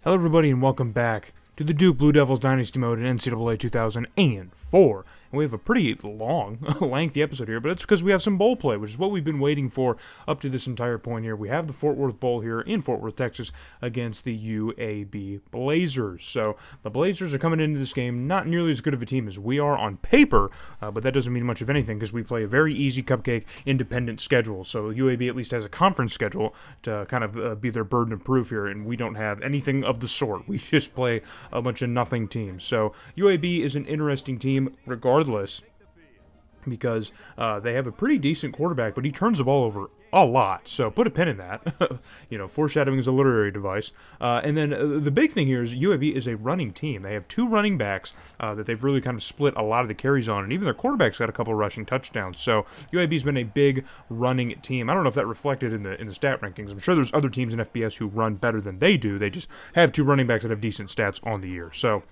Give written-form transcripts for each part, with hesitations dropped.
Hello everybody and welcome back to the Duke Blue Devils Dynasty mode in NCAA 2004. And we have a pretty long, lengthy episode here, but it's because we have some bowl play, which is what we've been waiting for up to this entire point here. We have the Fort Worth Bowl here in Fort Worth, Texas, against the UAB Blazers. So the Blazers are coming into this game not nearly as good of a team as we are on paper, but that doesn't mean much of anything because we play a very easy cupcake independent schedule. So UAB at least has a conference schedule to kind of be their burden of proof here, and we don't have anything of the sort. We just play a bunch of nothing teams. So UAB is an interesting team regardless, because they have a pretty decent quarterback, but he turns the ball over a lot. So put a pin in that. Foreshadowing is a literary device. And then the big thing here is UAB is a running team. They have two running backs that they've really kind of split a lot of the carries on, and even their quarterback's got a couple rushing touchdowns. So UAB's been a big running team. I don't know if that reflected in the stat rankings. I'm sure there's other teams in FBS who run better than they do. They just have two running backs that have decent stats on the year. So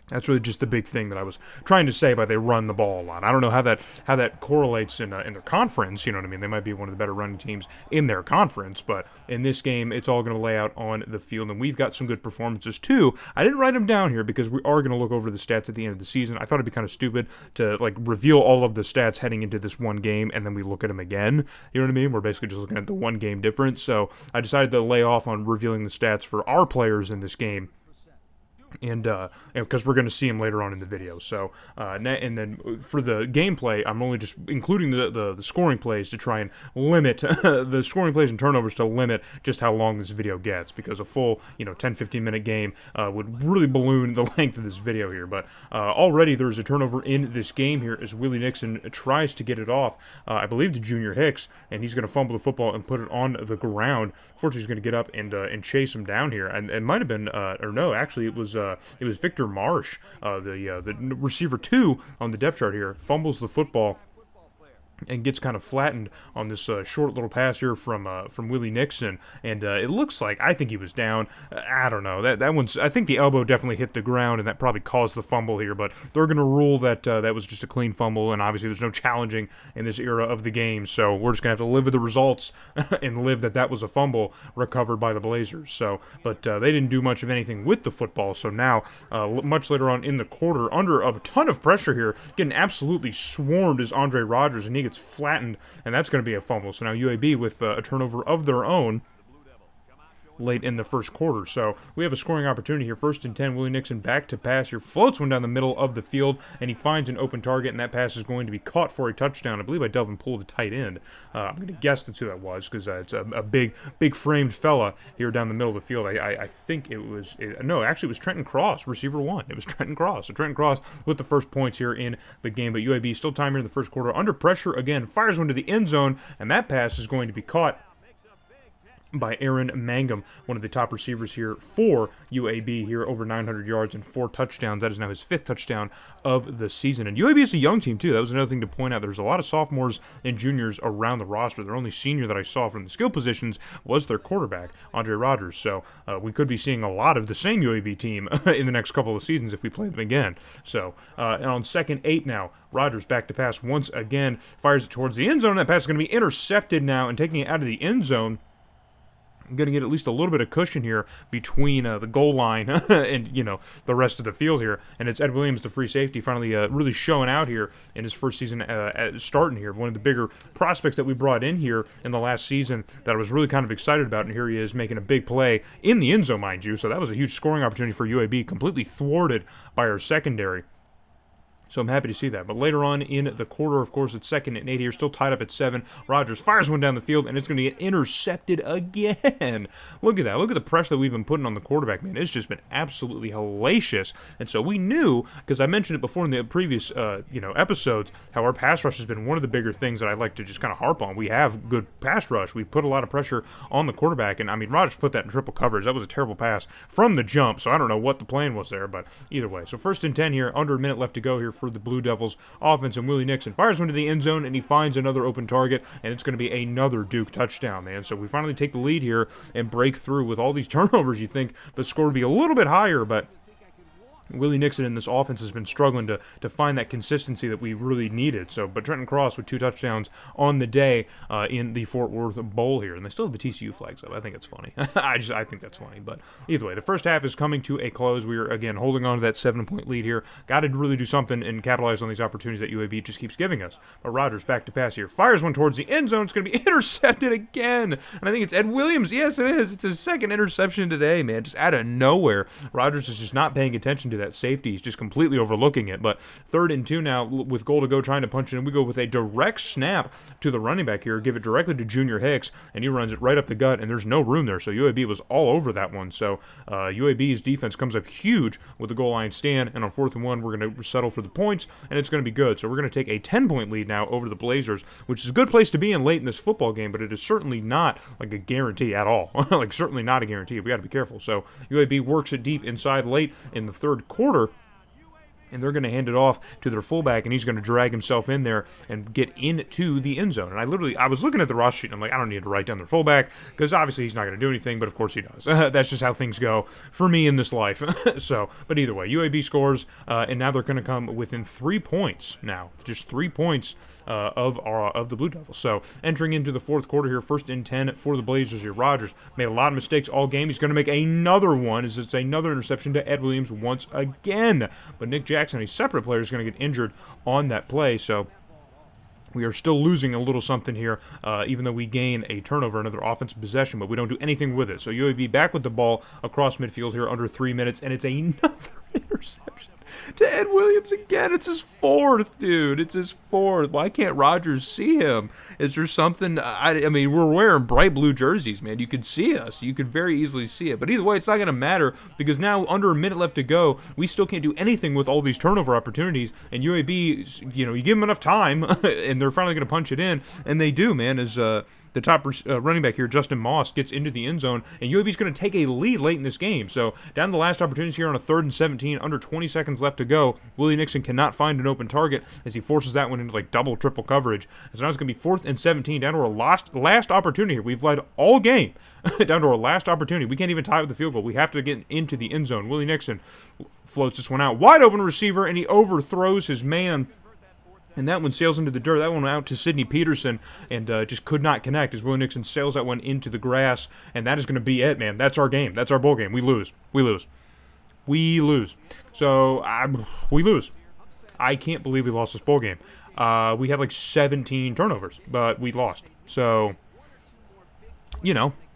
that's really just the big thing that I was trying to say by they run the ball a lot. I don't know how that correlates in their conference. You know what I mean? They might be one of the better running teams in their conference, but in this game, it's all going to lay out on the field, and we've got some good performances too. I didn't write them down here because we are going to look over the stats at the end of the season. I thought it'd be kind of stupid to reveal all of the stats heading into this one game and then we look at them again. You know what I mean? We're basically just looking at the one game difference. So I decided to lay off on revealing the stats for our players in this game. And because we're going to see him later on in the video. So and then for the gameplay, I'm only just including the scoring plays to try and limit the scoring plays and turnovers to limit just how long this video gets, because a full 10-15 minute game would really balloon the length of this video here. But already there's a turnover in this game here as Willie Nixon tries to get it off, I believe, to Junior Hicks, and he's going to fumble the football and put it on the ground. Fortunately, he's going to get up and chase him down here, and it might have been or no, actually it was Victor Marsh, the receiver 2 on the depth chart here, fumbles the football and gets kind of flattened on this short little pass here from Willie Nixon, and it looks like, I think he was down. I don't know. That one's, I think the elbow definitely hit the ground, and that probably caused the fumble here. But they're going to rule that that was just a clean fumble, and obviously there's no challenging in this era of the game, so we're just going to have to live with the results and live that was a fumble recovered by the Blazers. So, but they didn't do much of anything with the football. So now, much later on in the quarter, under a ton of pressure here, getting absolutely swarmed is Andre Rogers, and he gets flattened, and that's going to be a fumble. So now UAB with a turnover of their own late in the first quarter. So we have a scoring opportunity here. 1st and 10, Willie Nixon back to pass here, floats one down the middle of the field, and he finds an open target, and that pass is going to be caught for a touchdown, I believe, by Delvin Poole, the tight end. I'm going to guess that's who that was, because it's a big framed fella here down the middle of the field. I think it was, no, actually it was Trenton Cross, receiver 1. It was Trenton Cross. So Trenton Cross with the first points here in the game, but UAB still time here in the first quarter, under pressure again, fires one to the end zone, and that pass is going to be caught by Aaron Mangum, one of the top receivers here for UAB here, over 900 yards and 4 touchdowns. That is now his 5th touchdown of the season. And UAB is a young team, too. That was another thing to point out. There's a lot of sophomores and juniors around the roster. Their only senior that I saw from the skill positions was their quarterback, Andre Rogers. So we could be seeing a lot of the same UAB team in the next couple of seasons if we play them again. So and on 2nd 8 now, Rogers back to pass once again, fires it towards the end zone. That pass is going to be intercepted now, and taking it out of the end zone. I'm going to get at least a little bit of cushion here between the goal line and, the rest of the field here. And it's Ed Williams, the free safety, finally really showing out here in his first season starting here. One of the bigger prospects that we brought in here in the last season that I was really kind of excited about. And here he is making a big play in the end zone, mind you. So that was a huge scoring opportunity for UAB, completely thwarted by our secondary. So I'm happy to see that. But later on in the quarter, of course, it's 2nd and 8 here, still tied up at 7. Rogers fires one down the field, and it's going to get intercepted again. Look at that. Look at the pressure that we've been putting on the quarterback, man. It's just been absolutely hellacious. And so we knew, because I mentioned it before in the previous episodes, how our pass rush has been one of the bigger things that I like to just kind of harp on. We have good pass rush. We put a lot of pressure on the quarterback, and I mean, Rogers put that in triple coverage. That was a terrible pass from the jump, so I don't know what the plan was there, but either way. So 1st and 10 here, under a minute left to go here for the Blue Devils offense, and Willie Nixon fires one to the end zone, and he finds another open target, and it's going to be another Duke touchdown, man. So we finally take the lead here and break through. With all these turnovers, you'd think the score would be a little bit higher, but Willie Nixon in this offense has been struggling to find that consistency that we really needed. So, but Trenton Cross with 2 touchdowns on the day in the Fort Worth Bowl here, and they still have the TCU flags up. I think it's funny. I think that's funny. But either way, the first half is coming to a close. We are again holding on to that 7-point lead here. Got to really do something and capitalize on these opportunities that UAB just keeps giving us. But Rodgers back to pass here, fires one towards the end zone. It's going to be intercepted again, and I think it's Ed Williams. Yes, it is. It's his second interception today, man. Just out of nowhere, Rodgers is just not paying attention to that safety. He's just completely overlooking it. But 3rd and 2 now with goal to go, trying to punch it in. We go with a direct snap to the running back here, give it directly to Junior Hicks, and he runs it right up the gut, and there's no room there. So UAB was all over that one. So UAB's defense comes up huge with the goal line stand, and on 4th and 1, we're going to settle for the points, and it's going to be good. So we're going to take a 10-point lead now over the Blazers, which is a good place to be in late in this football game, but it is certainly not like a guarantee at all. Like certainly not a guarantee. We got to be careful. So UAB works it deep inside late in the 3rd quarter, and they're going to hand it off to their fullback, and he's going to drag himself in there and get into the end zone. And I was looking at the roster sheet, and I'm like, I don't need to write down their fullback, because obviously he's not going to do anything, but of course he does. That's just how things go for me in this life. So, but either way, UAB scores, and now they're going to come within 3 points now. Just 3 points of the Blue Devils. So entering into the 4th quarter here, 1st and 10 for the Blazers here. Rodgers made a lot of mistakes all game. He's going to make another one as it's another interception to Ed Williams once again. But Nick Jackson, a separate player, is going to get injured on that play. So we are still losing a little something here, even though we gain a turnover, another offensive possession, but we don't do anything with it. So UAB back with the ball across midfield here under 3 minutes, and it's another interception to Ed Williams again. It's his 4th, dude. It's his 4th. Why can't Rodgers see him? Is there something? I mean, we're wearing bright blue jerseys, man. You could see us. You could very easily see it. But either way, it's not going to matter because now under a minute left to go, we still can't do anything with all these turnover opportunities. And UAB, you give them enough time, and they're finally going to punch it in. And they do, man, as the top running back here, Justin Moss, gets into the end zone, and UAB's going to take a lead late in this game. So down to the last opportunities here on a 3rd and 17, under 20 seconds left to go. Willie Nixon cannot find an open target as he forces that one into like double, triple coverage. And so now it's going to be 4th and 17, down to our last opportunity here. We've led all game down to our last opportunity. We can't even tie with the field goal. We have to get into the end zone. Willie Nixon floats this one out. Wide open receiver, and he overthrows his man. And that one sails into the dirt. That one out to Sidney Peterson and just could not connect as Willie Nixon sails that one into the grass. And that is going to be it, man. That's our game. That's our bowl game. We lose. So, we lose. I can't believe we lost this bowl game. We had like 17 turnovers, but we lost. So,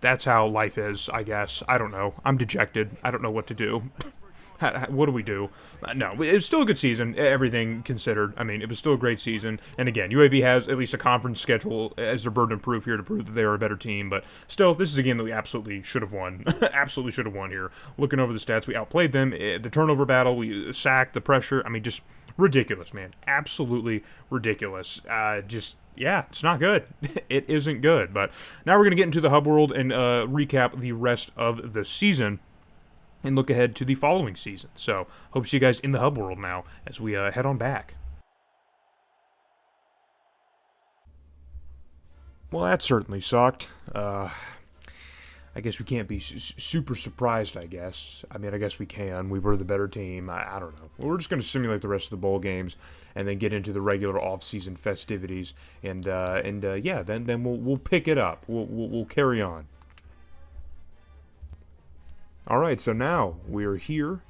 that's how life is, I guess. I don't know. I'm dejected. I don't know what to do. What do we do? No, it was still a good season, everything considered. I mean, it was still a great season. And again, UAB has at least a conference schedule as their burden of proof here to prove that they are a better team. But still, this is a game that we absolutely should have won. Absolutely should have won here. Looking over the stats, we outplayed them. The turnover battle, we sacked, the pressure. I mean, just ridiculous, man. Absolutely ridiculous. Yeah, it's not good. It isn't good. But now we're going to get into the hub world and recap the rest of the season and look ahead to the following season. So, hope to see you guys in the hub world now as we head on back. Well, that certainly sucked. I guess we can't be super surprised, I guess. I mean, I guess we can. We were the better team. I don't know. We're just going to simulate the rest of the bowl games and then get into the regular off-season festivities. And yeah, then we'll pick it up. We'll carry on. All right, so now we're here.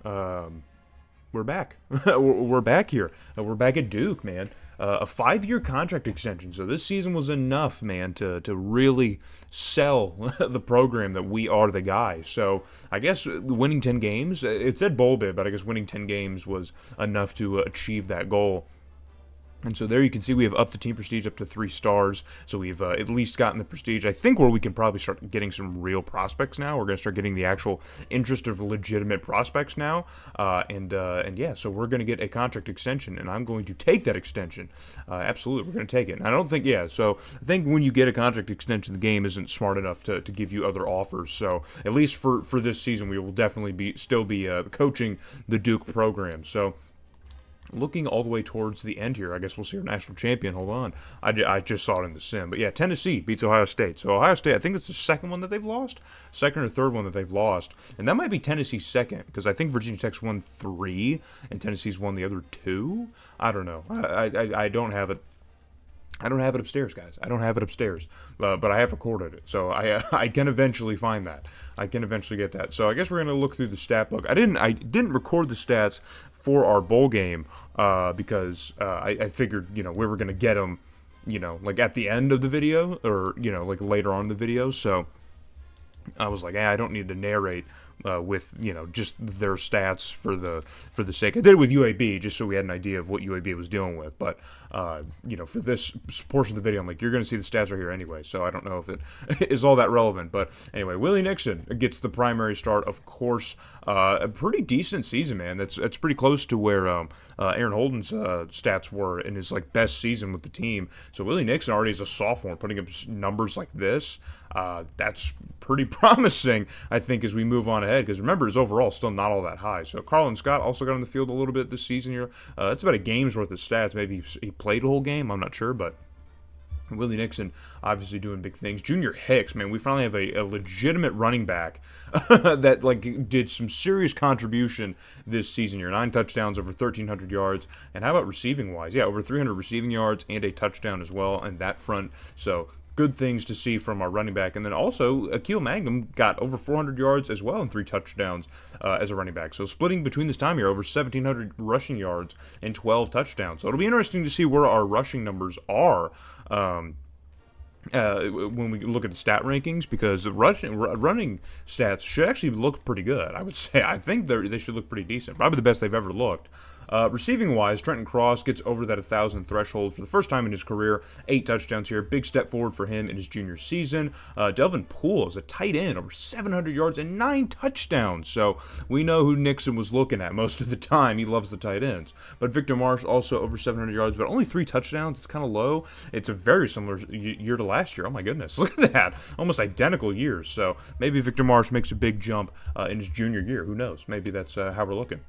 We're back. We're back here. We're back at Duke, man. A 5-year contract extension. So this season was enough, man, to really sell the program that we are the guys. So I guess winning 10 games, it said bowl bid, but I guess winning 10 games was enough to achieve that goal. And so there you can see we have upped the team prestige up to 3 stars. So we've at least gotten the prestige, I think, where we can probably start getting some real prospects now. We're going to start getting the actual interest of legitimate prospects now. And yeah, so we're going to get a contract extension, and I'm going to take that extension. Absolutely, we're going to take it. And I don't think, yeah, so I think when you get a contract extension, the game isn't smart enough to give you other offers. So at least for this season, we will definitely still be coaching the Duke program. So looking all the way towards the end here. I guess we'll see our national champion. Hold on. I just saw it in the sim. But yeah, Tennessee beats Ohio State. So Ohio State, I think it's the second one that they've lost. Second or third one that they've lost. And that might be Tennessee's second, because I think Virginia Tech's won 3 and Tennessee's won the other 2. I don't know. I don't have it. I don't have it upstairs, guys. I don't have it upstairs, but I have recorded it, so I can eventually find that. I can eventually get that. So I guess we're gonna look through the stat book. I didn't record the stats for our bowl game because I figured we were gonna get them like at the end of the video or like later on in the video. So I was like, I don't need to narrate with just their stats for the sake. I did it with UAB just so we had an idea of what UAB was dealing with. But for this portion of the video, I'm like, you're going to see the stats right here anyway. So I don't know if it is all that relevant. But anyway, Willie Nixon gets the primary start, of course. A pretty decent season, man. That's pretty close to where Aaron Holden's stats were in his best season with the team. So Willie Nixon already as a sophomore putting up numbers like this. That's pretty promising, I think, as we move on ahead. Because remember, his overall still not all that high. So Carlin Scott also got on the field a little bit this season here. That's about a game's worth of stats. Maybe he played a whole game. I'm not sure, but Willie Nixon obviously doing big things. Junior Hicks, man, we finally have a legitimate running back that did some serious contribution this season here. 9 touchdowns, over 1,300 yards. And how about receiving wise? Yeah, over 300 receiving yards and a touchdown as well in that front. So good things to see from our running back. And then also, Akil Magnum got over 400 yards as well and 3 touchdowns as a running back. So splitting between this time here, over 1,700 rushing yards and 12 touchdowns. So it'll be interesting to see where our rushing numbers are when we look at the stat rankings, because the running stats should actually look pretty good, I would say. I think they should look pretty decent. Probably the best they've ever looked. Receiving-wise, Trenton Cross gets over that 1,000 threshold for the first time in his career. 8 touchdowns here. Big step forward for him in his junior season. Delvin Poole is a tight end, over 700 yards and 9 touchdowns. So we know who Nixon was looking at most of the time. He loves the tight ends. But Victor Marsh also over 700 yards, but only 3 touchdowns. It's kind of low. It's a very similar year to last year. Oh, my goodness. Look at that. Almost identical years. So maybe Victor Marsh makes a big jump in his junior year. Who knows? Maybe that's how we're looking.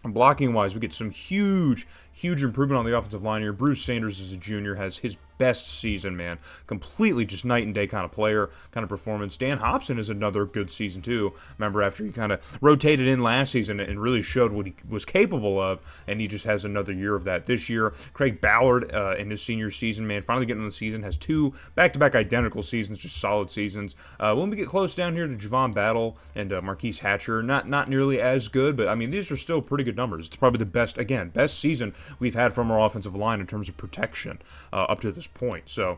Blocking-wise, we get some huge improvement on the offensive line here. Bruce Sanders, as a junior, has his best season, man. Completely just night and day kind of player, kind of performance. Dan Hobson is another good season, too. Remember, after he kind of rotated in last season and really showed what he was capable of, and he just has another year of that this year. Craig Ballard in his senior season, man, finally getting on the season, has 2 back-to-back identical seasons, just solid seasons. When we get close down here to Javon Battle and Marquise Hatcher, not nearly as good, but, I mean, these are still pretty good numbers. It's probably the best season we've had from our offensive line in terms of protection up to this point. So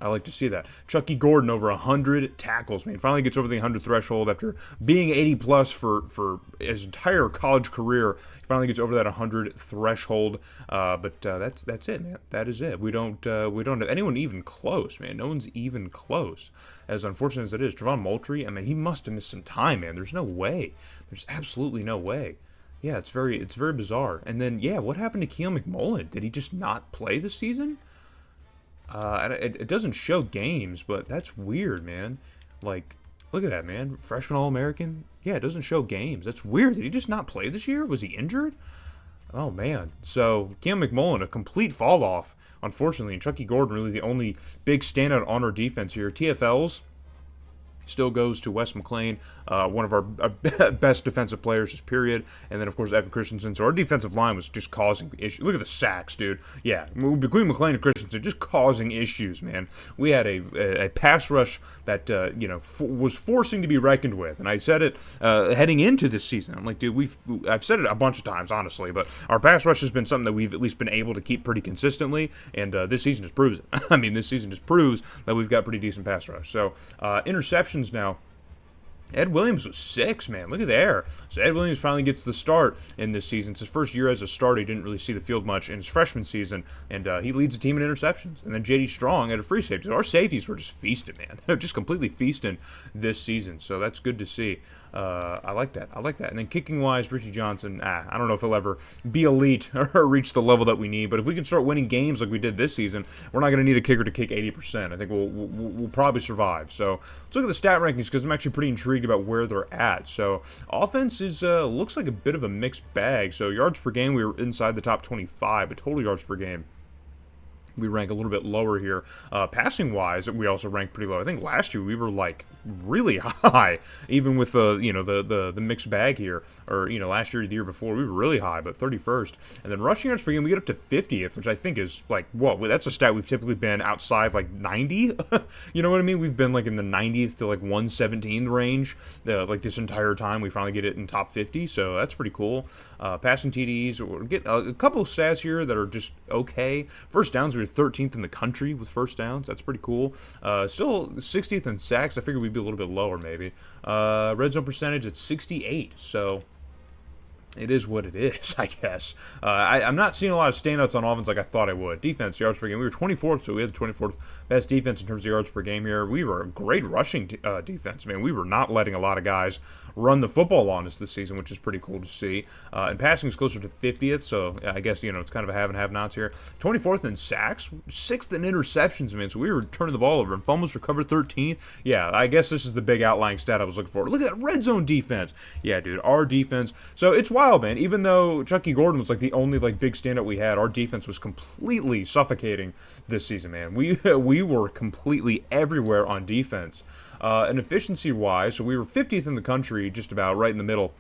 I like to see that. Chucky Gordon over 100 tackles, man. Finally gets over the 100 threshold after being 80 plus for his entire college career. He finally gets over that 100 threshold. But that's it, man. That is it. We don't have anyone even close, man. No one's even close. As unfortunate as it is, Trevon Moultrie, I mean, he must have missed some time, man. There's no way. There's absolutely no way. Yeah, it's very bizarre. And then, yeah, what happened to Keon McMullen? Did he just not play this season? It doesn't show games, but that's weird, man. Like, look at that, man. Freshman All-American? Yeah, it doesn't show games. That's weird. Did he just not play this year? Was he injured? Oh, man. So, Keon McMullen, a complete fall-off, unfortunately. And Chucky Gordon, really the only big standout on our defense here. TFLs still goes to Wes McLean, one of our best defensive players, just period. And then, of course, Evan Christensen. So our defensive line was just causing issues. Look at the sacks, dude. Yeah, between McLean and Christensen, just causing issues, man. We had a pass rush that, was forcing to be reckoned with. And I said it heading into this season. I'm like, dude, I've said it a bunch of times, honestly, but our pass rush has been something that we've at least been able to keep pretty consistently. And this season just proves it. I mean, this season just proves that we've got pretty decent pass rush. So, interceptions now. Ed Williams was 6, man. Look at there. So Ed Williams finally gets the start in this season. It's his first year as a starter. He didn't really see the field much in his freshman season, and he leads the team in interceptions. And then J.D. Strong at a free safety. So our safeties were just feasting, man. They're just completely feasting this season. So that's good to see. I like that. And then kicking-wise, Richie Johnson, I don't know if he'll ever be elite or reach the level that we need. But if we can start winning games like we did this season, we're not going to need a kicker to kick 80%. I think we'll probably survive. So let's look at the stat rankings, because I'm actually pretty intrigued intrigued about where they're at. So offense is looks like a bit of a mixed bag. So yards per game, we were inside the top 25, but total yards per game, we rank a little bit lower here. Passing wise, we also rank pretty low. I think last year we were like really high, even with the mixed bag here. Or last year, the year before, we were really high, but 31st. And then rushing yards per game, we get up to 50th, which I think is like, whoa, that's a stat we've typically been outside like 90. You know what I mean? We've been like in the 90th to like 117 range. Like this entire time, we finally get it in top 50, so that's pretty cool. Passing TDs, we'll get a couple of stats here that are just okay. First downs, we were 13th in the country with first downs. That's pretty cool. Still 60th in sacks. I figured we'd be a little bit lower maybe. Red zone percentage at 68. So it is what it is, I guess. I'm not seeing a lot of standouts on offense like I thought I would. Defense, yards per game. We were 24th, so we had the 24th best defense in terms of yards per game here. We were a great rushing defense, man. We were not letting a lot of guys run the football on us this season, which is pretty cool to see. And passing is closer to 50th, so I guess, it's kind of a have and have-nots here. 24th in sacks, 6th in interceptions, man. So we were turning the ball over, and fumbles recovered 13th. Yeah, I guess this is the big outlying stat I was looking for. Look at that red zone defense. Yeah, dude, our defense. So it's wild, man. Even though Chucky Gordon was like the only like big standout we had, our defense was completely suffocating this season, man. We were completely everywhere on defense. And efficiency-wise, so we were 50th in the country, just about right in the middle.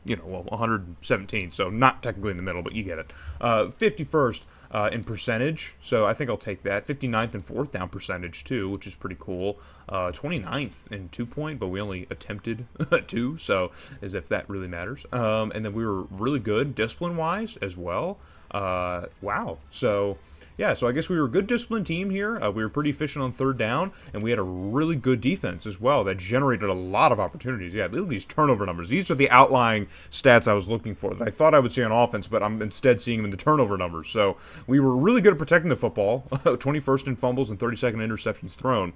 117, so not technically in the middle, but you get it. 51st in percentage, so I think I'll take that. 59th in fourth down percentage, too, which is pretty cool. 29th in two-point, but we only attempted 2, so as if that really matters. And then we were really good discipline-wise as well. Wow. So yeah, so I guess we were a good disciplined team here. We were pretty efficient on third down, and we had a really good defense as well that generated a lot of opportunities. Yeah, look at these turnover numbers. These are the outlying stats I was looking for that I thought I would see on offense, but I'm instead seeing them in the turnover numbers. So we were really good at protecting the football, 21st in fumbles and 32nd interceptions thrown.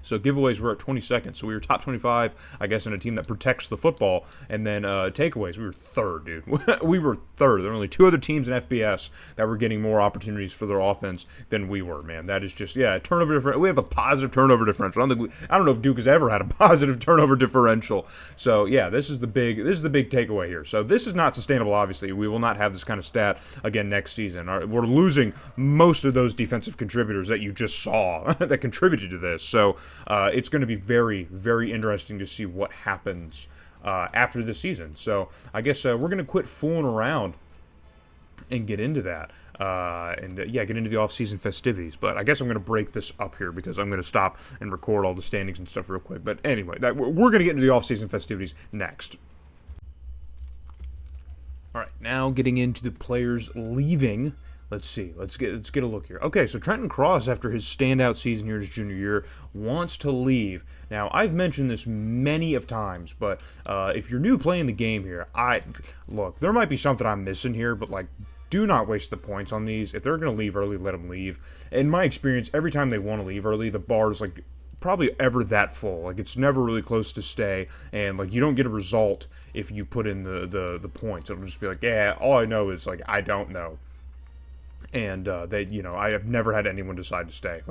So giveaways were at 22nd. So we were top 25, I guess, in a team that protects the football. And then takeaways, we were third, dude. We were third. There were only 2 other teams in FBS that were getting more opportunities for their offense than we were, man. That is just, turnover differential. We have a positive turnover differential. I don't know if Duke has ever had a positive turnover differential. So yeah, this is the big takeaway here. So this is not sustainable, obviously. We will not have this kind of stat again next season. We're losing most of those defensive contributors that you just saw that contributed to this. So it's going to be very, very interesting to see what happens after the season. So I guess we're going to quit fooling around and get into that. Get into the off-season festivities. But I guess I'm going to break this up here because I'm going to stop and record all the standings and stuff real quick. But anyway, we're going to get into the off-season festivities next. All right, now getting into the players leaving. Let's see. Let's get a look here. Okay, so Trenton Cross, after his standout season here his junior year, wants to leave. Now, I've mentioned this many of times, but if you're new playing the game here, look, there might be something I'm missing here, but do not waste the points on these. If they're going to leave early, let them leave. In my experience, every time they want to leave early, the bar is probably ever that full. It's never really close to stay, and you don't get a result if you put in the points. It'll just be all I know is I don't know. And I have never had anyone decide to stay,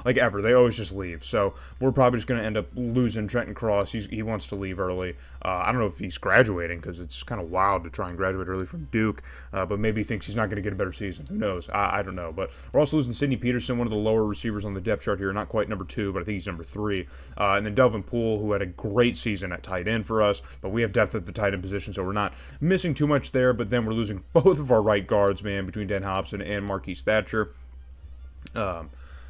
ever. They always just leave. So we're probably just going to end up losing Trenton Cross. He wants to leave early. I don't know if he's graduating because it's kind of wild to try and graduate early from Duke. But maybe he thinks he's not going to get a better season. Who knows? I don't know. But we're also losing Sidney Peterson, one of the lower receivers on the depth chart here. Not quite number 2, but I think he's number 3. And then Delvin Poole, who had a great season at tight end for us. But we have depth at the tight end position, so we're not missing too much there. But then we're losing both of our right guards, man, between Dan Hobson and Marquise Thatcher.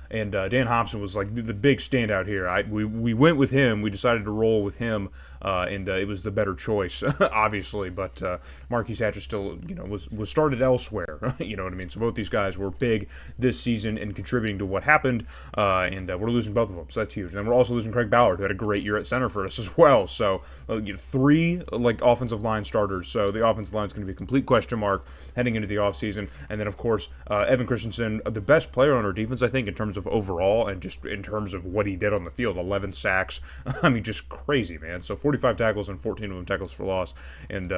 And Dan Hobson was the big standout here. We went with him. We decided to roll with him, and it was the better choice, obviously. But Marquise Thatcher still, was started elsewhere. You know what I mean? So both these guys were big this season and contributing to what happened, and we're losing both of them. So that's huge. And then we're also losing Craig Ballard, who had a great year at center for us as well. So 3 offensive line starters. So the offensive line is going to be a complete question mark heading into the offseason. And then, of course, Evan Christensen, the best player on our defense, I think, in terms of overall and just in terms of what he did on the field. 11 sacks. I mean, just crazy, man. So 45 tackles and 14 of them tackles for loss. And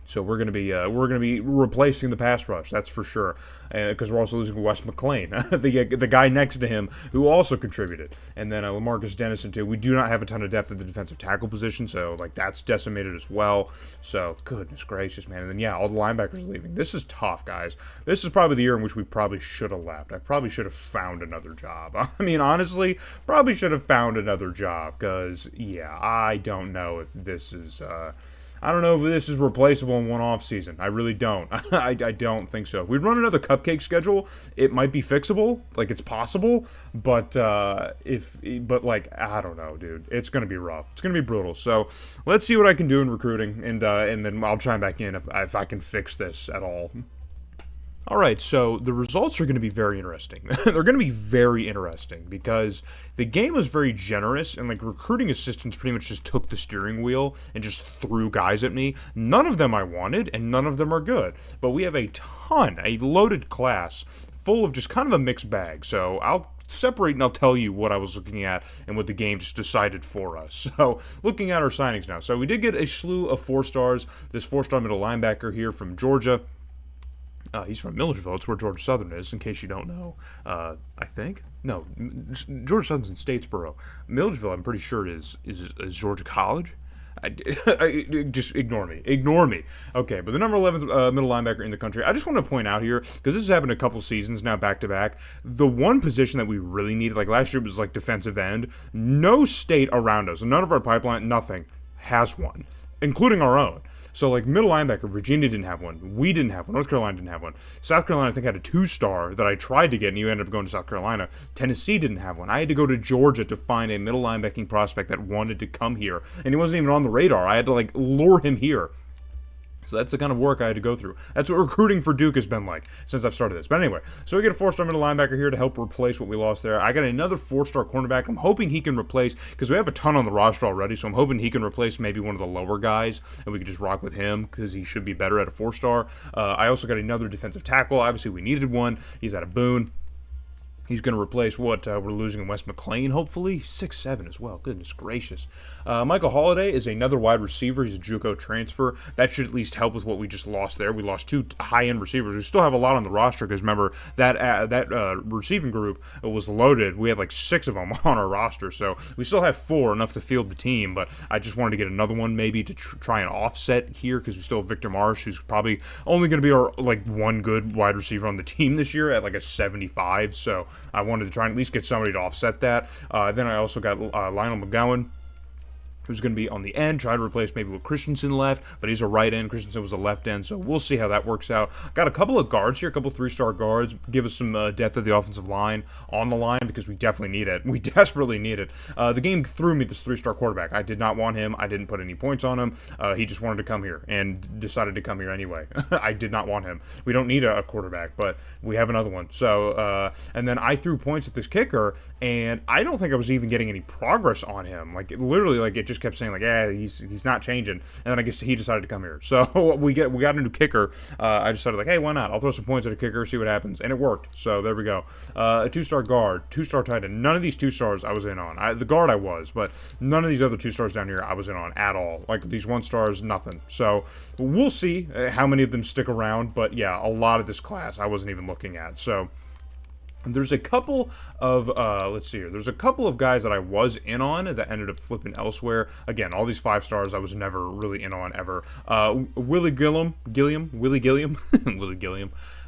So we're gonna be replacing the pass rush, that's for sure, because we're also losing Wes McClain, the guy next to him who also contributed, and then Lamarcus Dennison too. We do not have a ton of depth at the defensive tackle position, so like that's decimated as well. So goodness gracious, man. And then yeah, all the linebackers leaving. This is tough, guys. This is probably the year in which we probably should have left. I probably should have found another job. I mean, honestly, probably should have found another job, because yeah, I don't know if this is. I don't know if this is replaceable in one off season. I really don't. I don't think so. If we run another cupcake schedule, it might be fixable. Like, it's possible, but like, I don't know, dude. It's gonna be rough. It's gonna be brutal. So let's see what I can do in recruiting, and then I'll chime back in if I can fix this at all. All right, so the results are going to be very interesting. They're going to be very interesting because the game was very generous, and like recruiting assistants pretty much just took the steering wheel and just threw guys at me. None of them I wanted, and none of them are good. But we have a loaded class full of just kind of a mixed bag. So I'll separate and I'll tell you what I was looking at and what the game just decided for us. So looking at our signings now. So we did get a slew of 4-stars. This 4-star middle linebacker here from Georgia. He's from Milledgeville. It's where Georgia Southern is, in case you don't know. I think. No, Georgia Southern's in Statesboro. Milledgeville, I'm pretty sure, is Georgia College. Just ignore me. Ignore me. Okay, but the number 11 middle linebacker in the country. I just want to point out here, because this has happened a couple seasons now back to back, the one position that we really needed, like last year it was like defensive end. No state around us, none of our pipeline, nothing, has one, including our own. So, like, middle linebacker, Virginia didn't have one. We didn't have one. North Carolina didn't have one. South Carolina, I think, had a 2-star that I tried to get, and you ended up going to South Carolina. Tennessee didn't have one. I had to go to Georgia to find a middle linebacking prospect that wanted to come here, and he wasn't even on the radar. I had to, like, lure him here. So that's the kind of work I had to go through. That's what recruiting for Duke has been like since I've started this. But anyway, so we get a 4-star middle linebacker here to help replace what we lost there. I got another 4-star cornerback. I'm hoping he can replace, because we have a ton on the roster already, so I'm hoping he can replace maybe one of the lower guys, and we can just rock with him, because he should be better at a 4-star. I also got another defensive tackle. Obviously, we needed one. He's out of Boone. He's going to replace what we're losing in Wes McClain, hopefully. 6'7" as well. Goodness gracious. Michael Holiday is another wide receiver. He's a JUCO transfer. That should at least help with what we just lost there. We lost 2 high-end receivers. We still have a lot on the roster because, remember, that receiving group was loaded. We had like 6 of them on our roster. So we still have 4, enough to field the team. But I just wanted to get another one maybe to try and offset here, because we still have Victor Marsh, who's probably only going to be our like one good wide receiver on the team this year at like a 75. So I wanted to try and at least get somebody to offset that. Then I also got Lionel McGowan, who's going to be on the end, try to replace maybe what Christensen left, but he's a right end. Christensen was a left end, so we'll see how that works out. Got a couple of guards here, a couple 3-star guards, give us some depth of the offensive line on the line, because we definitely need it. We desperately need it. The game threw me this 3-star quarterback. I did not want him. I didn't put any points on him. He just wanted to come here and decided to come here anyway. I did not want him. We don't need a quarterback, but we have another one. So, and then I threw points at this kicker, and I don't think I was even getting any progress on him. Like, literally, like, it just kept saying like, yeah, he's not changing, and then I guess he decided to come here. So we got a new kicker. I decided like, hey, why not? I'll throw some points at a kicker, see what happens, and it worked. So there we go. A 2-star guard, 2-star tight end. None of these 2-stars I was in on. The guard I was, but none of these other 2-stars down here I was in on at all. Like these 1-stars, nothing. So we'll see how many of them stick around. But yeah, a lot of this class I wasn't even looking at. So there's a couple of, let's see here. There's a couple of guys that I was in on that ended up flipping elsewhere. Again, all these 5-stars I was never really in on ever. Willie Gilliam. Willie Gilliam.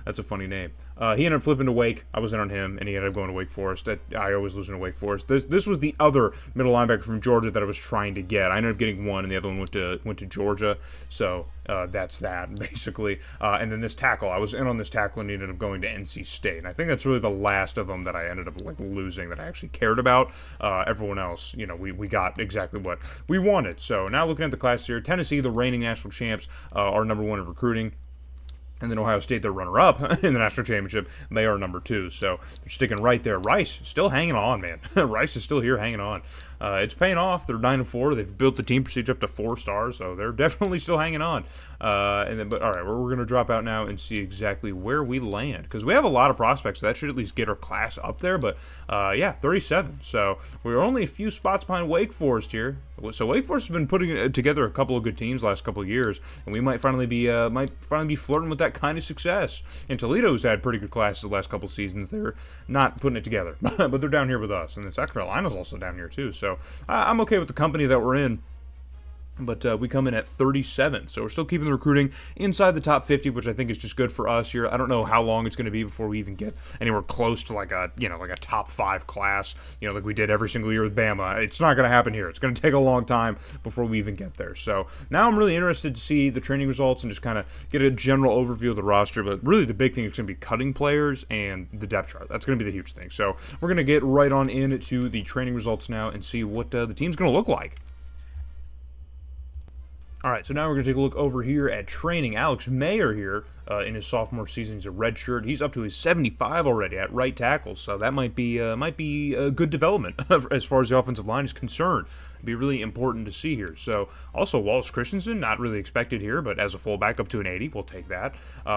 That's a funny name. He ended up flipping to Wake. I was in on him, and he ended up going to Wake Forest. I always lose to Wake Forest. This was the other middle linebacker from Georgia that I was trying to get. I ended up getting one, and the other one went to Georgia. So that's that, basically. And then this tackle, I was in on this tackle, and he ended up going to NC State. And I think that's really the last of them that I ended up like losing that I actually cared about. Everyone else, we got exactly what we wanted. So now looking at the class here, Tennessee, the reigning national champs, are number 1 in recruiting. And then Ohio State, they're runner-up in the national championship. They are number 2, so they're sticking right there. Rice, still hanging on, man. Rice is still here hanging on. it's paying off. They're 9-4. They've built the team prestige up to 4 stars, so they're definitely still hanging on. But all right, we're going to drop out now and see exactly where we land, because we have a lot of prospects, so that should at least get our class up there. But yeah, 37. So we're only a few spots behind Wake Forest here. So Wake Forest has been putting together a couple of good teams last couple of years, and we might finally be flirting with that kind of success. And Toledo's had pretty good classes the last couple of seasons. They're not putting it together, but they're down here with us, and then South Carolina's also down here too. So I'm okay with the company that we're in. But we come in at 37th, so we're still keeping the recruiting inside the top 50, which I think is just good for us here. I don't know how long it's going to be before we even get anywhere close to like a top 5 class, like we did every single year with Bama. It's not going to happen here. It's going to take a long time before we even get there. So now I'm really interested to see the training results and just kind of get a general overview of the roster. But really the big thing is going to be cutting players and the depth chart. That's going to be the huge thing. So we're going to get right on into the training results now and see what the team's going to look like. All right, so now we're going to take a look over here at training. Alex Mayer here in his sophomore season. He's a redshirt. He's up to his 75 already at right tackle, so that might be a good development as far as the offensive line is concerned. It'd be really important to see here. So also Wallace Christensen, not really expected here, but as a fullback up to an 80, we'll take that.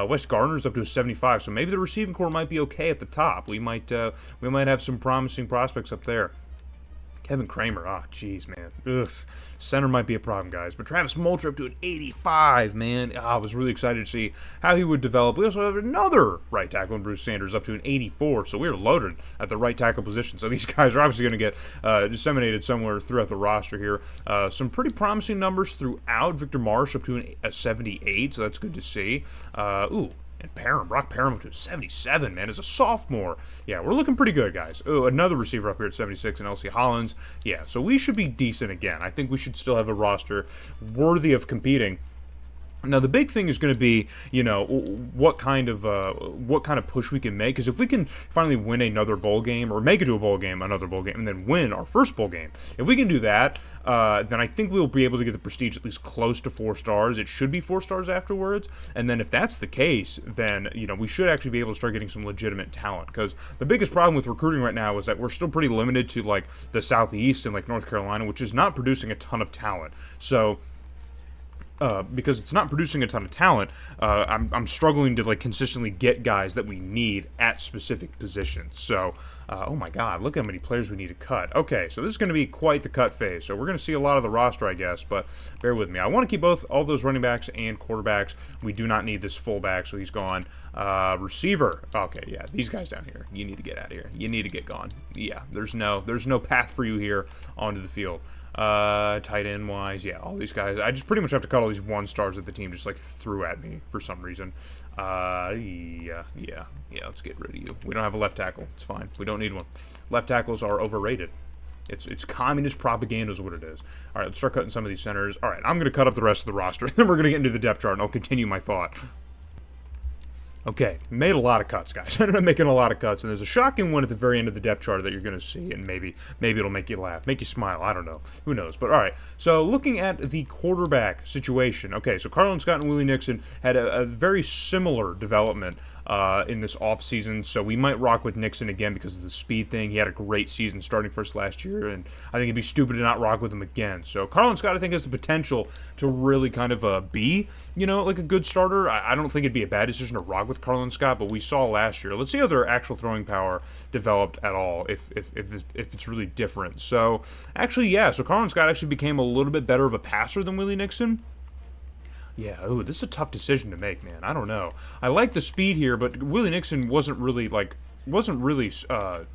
Wes Gardner's up to a 75, so maybe the receiving core might be okay at the top. We might have some promising prospects up there. Kevin Kramer, jeez, man. Ugh. Center might be a problem, guys. But Travis Moultrie up to an 85, man. I was really excited to see how he would develop. We also have another right tackle in Bruce Sanders up to an 84, so we're loaded at the right tackle position. So these guys are obviously going to get disseminated somewhere throughout the roster here. Some pretty promising numbers throughout. Victor Marsh up to a 78, so that's good to see. And Brock Parham up to 77, man, as a sophomore. Yeah, we're looking pretty good, guys. Oh, another receiver up here at 76, and Elsie Hollins. Yeah, so we should be decent again. I think we should still have a roster worthy of competing. Now the big thing is going to be, what kind of push we can make. Because if we can finally win another bowl game, or make it to a bowl game, another bowl game, and then win our first bowl game, if we can do that, then I think we'll be able to get the prestige at least close to 4 stars. It should be 4 stars afterwards. And then if that's the case, then we should actually be able to start getting some legitimate talent. Because the biggest problem with recruiting right now is that we're still pretty limited to like the Southeast and like North Carolina, which is not producing a ton of talent. So because it's not producing a ton of talent, I'm struggling to like consistently get guys that we need at specific positions. So, oh my God, look how many players we need to cut. Okay, so this is going to be quite the cut phase. So we're going to see a lot of the roster, I guess, but bear with me. I want to keep all those running backs and quarterbacks. We do not need this fullback, so he's gone. Receiver. Okay, yeah, these guys down here. You need to get out of here. You need to get gone. Yeah, there's no path for you here onto the field. Tight end wise, yeah, all these guys. I just pretty much have to cut all these 1 stars that the team just like threw at me for some reason. Yeah, let's get rid of you. We don't have a left tackle. It's fine. We don't need one. Left tackles are overrated. It's communist propaganda is what it is. All right, let's start cutting some of these centers. All right, I'm going to cut up the rest of the roster, and then we're going to get into the depth chart, and I'll continue my thought. Okay, made a lot of cuts, guys. I ended up making a lot of cuts, and there's a shocking one at the very end of the depth chart that you're going to see, and maybe it'll make you laugh, make you smile. I don't know. Who knows? But all right, so looking at the quarterback situation. Okay, so Carlin Scott and Willie Nixon had a very similar development in this offseason, so we might rock with Nixon again because of the speed thing. He had a great season starting for us last year, and I think it'd be stupid to not rock with him again. So Carlin Scott, I think, has the potential to really kind of be, like a good starter. I don't think it'd be a bad decision to rock with Carlin Scott, but we saw last year. Let's see how their actual throwing power developed at all, if it's really different. So actually, yeah, so Carlin Scott actually became a little bit better of a passer than Willie Nixon. Yeah, this is a tough decision to make, man. I don't know. I like the speed here, but Willie Nixon wasn't really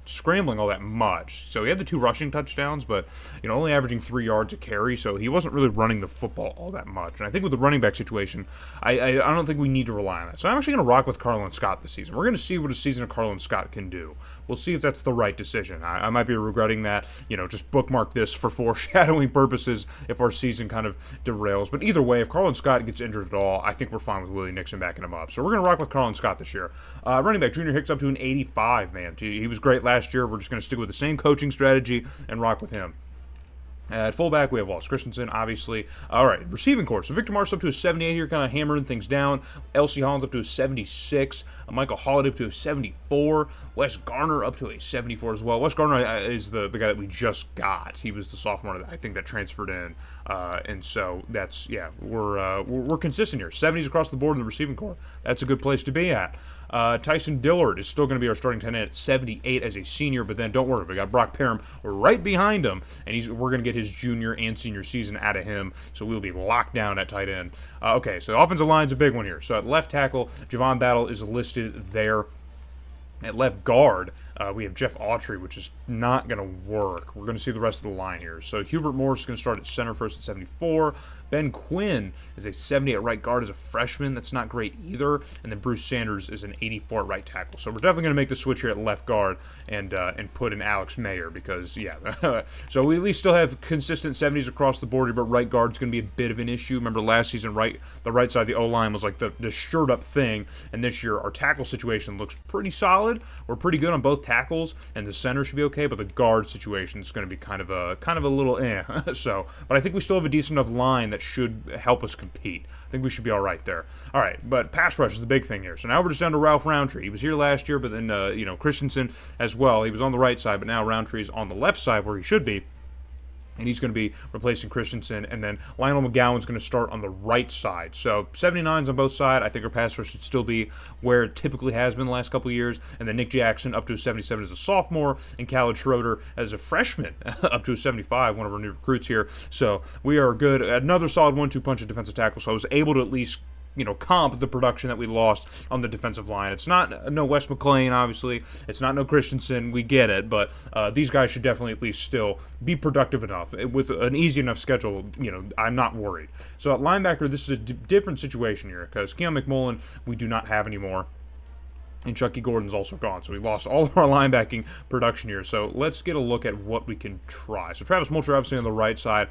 scrambling all that much. So he had the 2 rushing touchdowns, but only averaging 3 yards a carry. So he wasn't really running the football all that much. And I think with the running back situation, I don't think we need to rely on that. So I'm actually going to rock with Carlin Scott this season. We're going to see what a season of Carlin Scott can do. We'll see if that's the right decision. I might be regretting that. Just bookmark this for foreshadowing purposes if our season kind of derails. But either way, if Carlin Scott gets injured at all, I think we're fine with Willie Nixon backing him up. So we're going to rock with Carlin Scott this year. Running back Junior Hicks up to an 85, man. He was great last year. We're just going to stick with the same coaching strategy and rock with him. At fullback, we have Wallace Christensen, obviously. All right, receiving corps. So Victor Marsh up to a 78 here, kind of hammering things down. L.C. Hollins up to a 76. Michael Holiday up to a 74. Wes Garner up to a 74 as well. Wes Garner is the guy that we just got. He was the sophomore that I think that transferred in. And so that's, yeah, we're consistent here. 70s across the board in the receiving corps. That's a good place to be at. Tyson Dillard is still going to be our starting tight end at 78 as a senior, but then don't worry, we got Brock Parham right behind him, and we're going to get his junior and senior season out of him, so we'll be locked down at tight end. Okay, so the offensive line's a big one here. So at left tackle, Javon Battle is listed there. At left guard, we have Jeff Autry, which is not going to work. We're going to see the rest of the line here. So Hubert Morris is going to start at center first at 74. Ben Quinn is a 70 at right guard as a freshman. That's not great either. And then Bruce Sanders is an 84 at right tackle. So we're definitely going to make the switch here at left guard and put in Alex Mayer because, yeah. So we at least still have consistent 70s across the board here, but right guard's going to be a bit of an issue. Remember last season, the right side of the O-line was like the shirt up thing. And this year, our tackle situation looks pretty solid. We're pretty good on both tackles, and the center should be okay, but the guard situation is going to be kind of a little So, but I think we still have a decent enough line that should help us compete. I think we should be all right there. All right, but pass rush is the big thing here. So now we're just down to Ralph Roundtree. He was here last year, but then Christensen as well. He was on the right side, but now Roundtree's on the left side where he should be. And he's going to be replacing Christensen, and then Lionel McGowan's going to start on the right side. So 79s on both sides. I think our pass rush should still be where it typically has been the last couple of years. And then Nick Jackson up to a 77 as a sophomore, and Khaled Schroeder as a freshman up to a 75, one of our new recruits here. So we are good. Another solid 1-2 punch at defensive tackle. So I was able to at least comp the production that we lost on the defensive line. It's not no Wes McClain, obviously. It's not no Christensen. We get it, but these guys should definitely at least still be productive enough. With an easy enough schedule, I'm not worried. So at linebacker, this is a different situation here because Keon McMullen we do not have anymore. And Chucky Gordon's also gone, so we lost all of our linebacking production here. So let's get a look at what we can try. So Travis Mulcher, obviously, on the right side,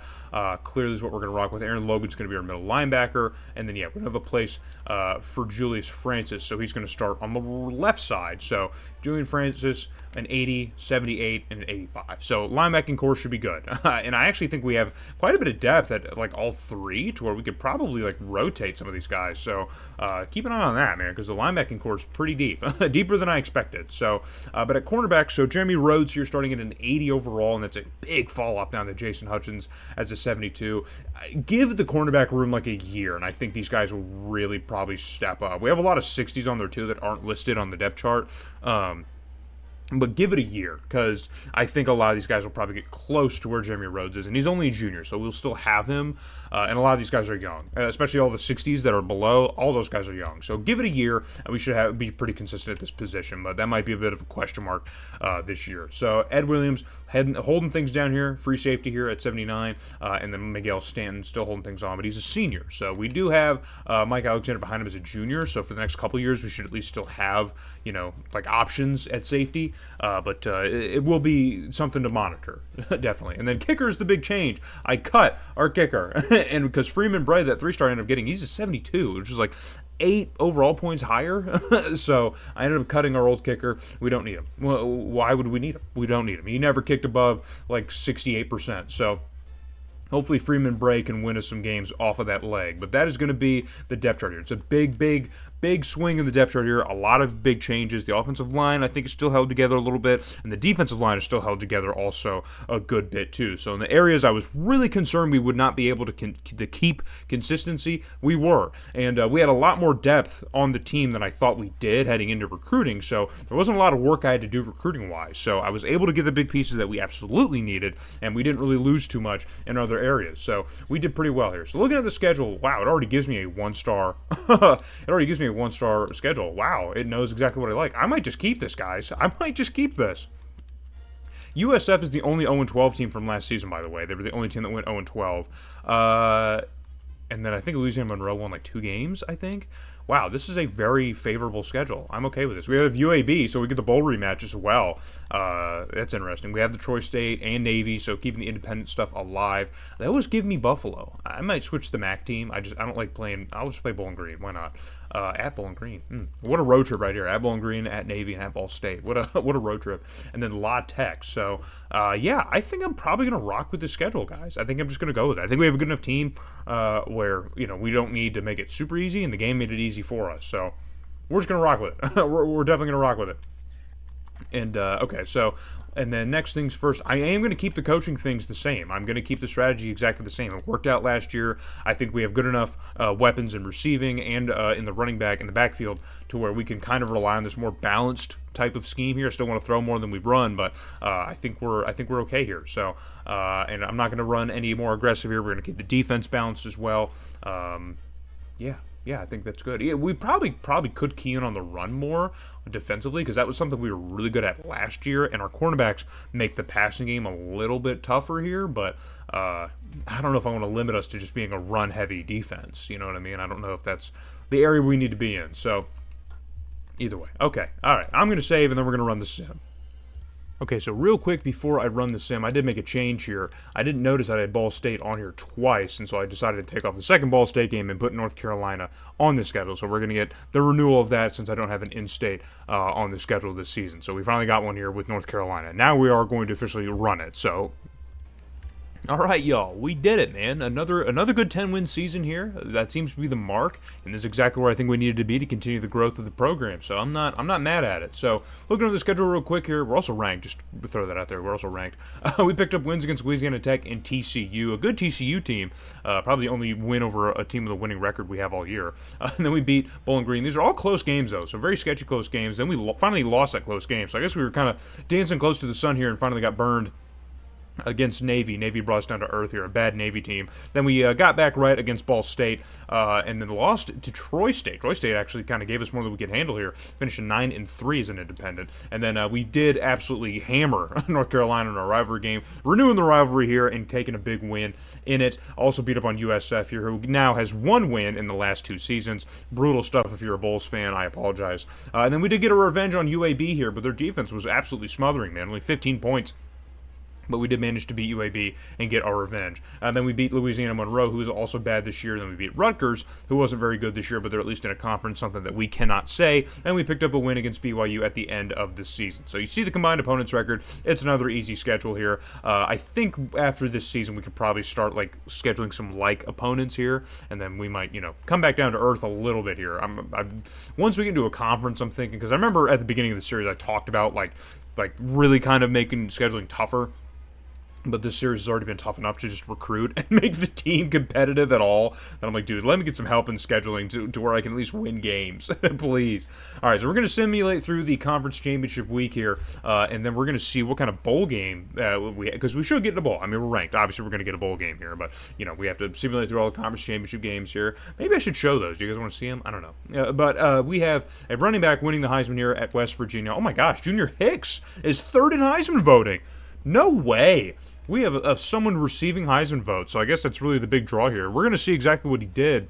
clearly is what we're going to rock with. Aaron Logan's going to be our middle linebacker. And then, yeah, we have a place for Julius Francis, so he's going to start on the left side. So Julian Francis, an 80, 78, and an 85. So linebacking core should be good. And I actually think we have quite a bit of depth at, all three to where we could probably, rotate some of these guys. So keep an eye on that, man, because the linebacking core is pretty deep. Deeper than I expected. So, but at cornerback, so Jeremy Rhodes here starting at an 80 overall, and that's a big fall off down to Jason Hutchins as a 72. Give the cornerback room a year, and I think these guys will really probably step up. We have a lot of 60s on there too that aren't listed on the depth chart. But give it a year, because I think a lot of these guys will probably get close to where Jeremy Rhodes is, and he's only a junior, so we'll still have him, and a lot of these guys are young, especially all the 60s that are below, all those guys are young. So give it a year, and we should be pretty consistent at this position, but that might be a bit of a question mark this year. So Ed Williams holding things down here, free safety here at 79, and then Miguel Stanton still holding things on, but he's a senior. So we do have Mike Alexander behind him as a junior, so for the next couple years, we should at least still have, options at safety. But it will be something to monitor, definitely. And then kicker is the big change. I cut our kicker, and because Freeman Bray, that 3-star, ended up getting, he's a 72, which is 8 overall points higher. So I ended up cutting our old kicker. We don't need him. Well, why would we need him? We don't need him. He never kicked above 68%. So hopefully Freeman Bray can win us some games off of that leg. But that is going to be the depth chart here. It's a big swing in the depth chart here. A lot of big changes. The offensive line, I think, is still held together a little bit. And the defensive line is still held together also a good bit, too. So in the areas I was really concerned we would not be able to keep consistency, we were. And we had a lot more depth on the team than I thought we did heading into recruiting. So there wasn't a lot of work I had to do recruiting-wise. So I was able to get the big pieces that we absolutely needed, and we didn't really lose too much in other areas. So we did pretty well here. So looking at the schedule, wow, it already gives me a 1-star. It already gives me a 1-star schedule. Wow, it knows exactly what I like. I might just keep this, guys. I might just keep this. USF is the only 0-12 team from last season, by the way. They were the only team that went 0-12. And then I think Louisiana Monroe won 2 games, I think. Wow, this is a very favorable schedule. I'm okay with this. We have UAB, so we get the bowl rematch as well. That's interesting. We have the Troy State and Navy, so keeping the independent stuff alive. They always give me Buffalo. I might switch to the MAC team. I don't like playing. I'll just play Bowling Green. Why not? At Bowling Green. What a road trip right here. At Bowling Green, at Navy, and at Ball State. What a road trip. And then La Tech. So yeah, I think I'm probably gonna rock with the schedule, guys. I think I'm just gonna go with it. I think we have a good enough team where we don't need to make it super easy, and the game made it easy for us. So we're just gonna rock with it. we're definitely gonna rock with it. And okay, so and then next things first, I am going to keep the coaching things the same. I'm going to keep the strategy exactly the same. It worked out last year. I think we have good enough weapons in receiving and in the running back in the backfield to where we can kind of rely on this more balanced type of scheme here. I still want to throw more than we run, but I think we're okay here. So and I'm not going to run any more aggressive here. We're going to keep the defense balanced as well. Yeah, I think that's good. Yeah, we probably could key in on the run more defensively because that was something we were really good at last year, and our cornerbacks make the passing game a little bit tougher here, but I don't know if I want to limit us to just being a run-heavy defense. You know what I mean? I don't know if that's the area we need to be in. So either way. Okay, all right. I'm going to save, and then we're going to run the sim. Okay, so real quick before I run the sim, I did make a change here. I didn't notice that I had Ball State on here twice, and so I decided to take off the second Ball State game and put North Carolina on the schedule. So we're going to get the renewal of that since I don't have an in-state on the schedule this season. So we finally got one here with North Carolina. Now we are going to officially run it. So all right, y'all, we did it, man. Another good 10-win season here. That seems to be the mark, and this is exactly where I think we needed to be to continue the growth of the program. So I'm not mad at it. So looking at the schedule real quick here, we're also ranked. Just to throw that out there, we're also ranked. We picked up wins against Louisiana Tech and TCU, a good TCU team. Probably the only win over a team with a winning record we have all year. And then we beat Bowling Green. These are all close games though, so very sketchy close games. Then we finally lost that close game. So I guess we were kind of dancing close to the sun here and finally got burned against Navy. Navy brought us down to earth here, a bad Navy team. Then we got back right against Ball State, and then lost to Troy State. Troy State actually kind of gave us more than we could handle here, finishing 9-3 as an independent. And then we did absolutely hammer North Carolina in our rivalry game, renewing the rivalry here and taking a big win in it. Also beat up on USF here, who now has one win in the last 2 seasons. Brutal stuff if you're a Bulls fan. I apologize. And then we did get a revenge on UAB here, but their defense was absolutely smothering, man. Only 15 points. But we did manage to beat UAB and get our revenge. Then we beat Louisiana Monroe, who is also bad this year. Then we beat Rutgers, who wasn't very good this year, but they're at least in a conference, something that we cannot say. And we picked up a win against BYU at the end of this season. So you see the combined opponents record. It's another easy schedule here. I think after this season, we could probably start scheduling some opponents here, and then we might, come back down to earth a little bit here. Once we get into a conference, I'm thinking, because I remember at the beginning of the series, I talked about really kind of making scheduling tougher. But this series has already been tough enough to just recruit and make the team competitive at all. That I'm like, dude, let me get some help in scheduling to where I can at least win games. Please. All right, so we're going to simulate through the conference championship week here, and then we're going to see what kind of bowl game because we should get in a bowl. I mean, we're ranked. Obviously, we're going to get a bowl game here, but, we have to simulate through all the conference championship games here. Maybe I should show those. Do you guys want to see them? I don't know. But we have a running back winning the Heisman here at West Virginia. Oh, my gosh, Junior Hicks is third in Heisman voting. No way. We have someone receiving Heisman votes, so I guess that's really the big draw here. We're going to see exactly what he did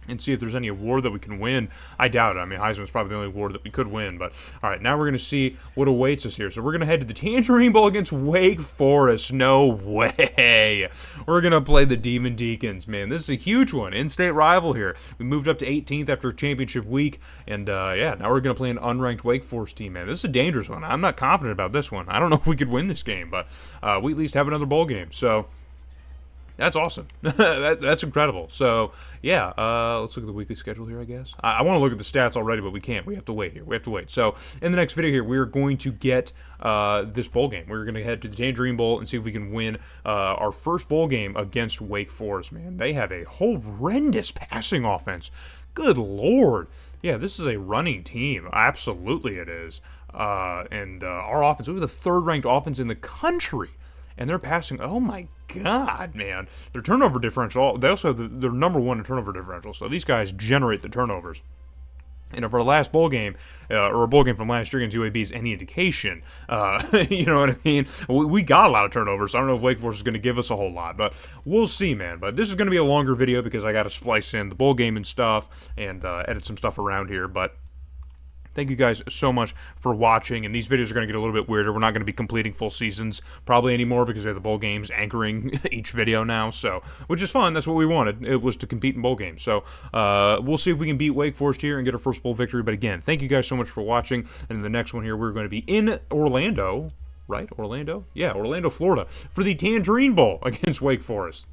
and see if there's any award that we can win. I doubt it. I mean, Heisman's probably the only award that we could win. But, all right, now we're going to see what awaits us here. So we're going to head to the Tangerine Bowl against Wake Forest. No way. We're going to play the Demon Deacons, man. This is a huge one. In-state rival here. We moved up to 18th after championship week. And, yeah, now we're going to play an unranked Wake Forest team, man. This is a dangerous one. I'm not confident about this one. I don't know if we could win this game, but we at least have another bowl game. So that's awesome. That's incredible. So, yeah, let's look at the weekly schedule here, I guess. I want to look at the stats already, but we can't. We have to wait here. We have to wait. So, in the next video here, we're going to get this bowl game. We're going to head to the Tangerine Bowl and see if we can win our first bowl game against Wake Forest, man. They have a horrendous passing offense. Good Lord. Yeah, this is a running team. Absolutely it is. And our offense, we have the third-ranked offense in the country. And they're passing, oh my God, man. Their turnover differential, they also have their number one in turnover differential. So these guys generate the turnovers. And if our last bowl game, or a bowl game from last year against UAB is any indication, you know what I mean? We got a lot of turnovers, so I don't know if Wake Forest is going to give us a whole lot. But we'll see, man. But this is going to be a longer video because I got to splice in the bowl game and stuff and edit some stuff around here. But thank you guys so much for watching, and these videos are going to get a little bit weirder. We're not going to be completing full seasons probably anymore because we have the bowl games anchoring each video now, so, which is fun. That's what we wanted. It was to compete in bowl games. So we'll see if we can beat Wake Forest here and get our first bowl victory. But again, thank you guys so much for watching, and in the next one here, we're going to be in Orlando, right? Orlando? Yeah, Orlando, Florida, for the Tangerine Bowl against Wake Forest.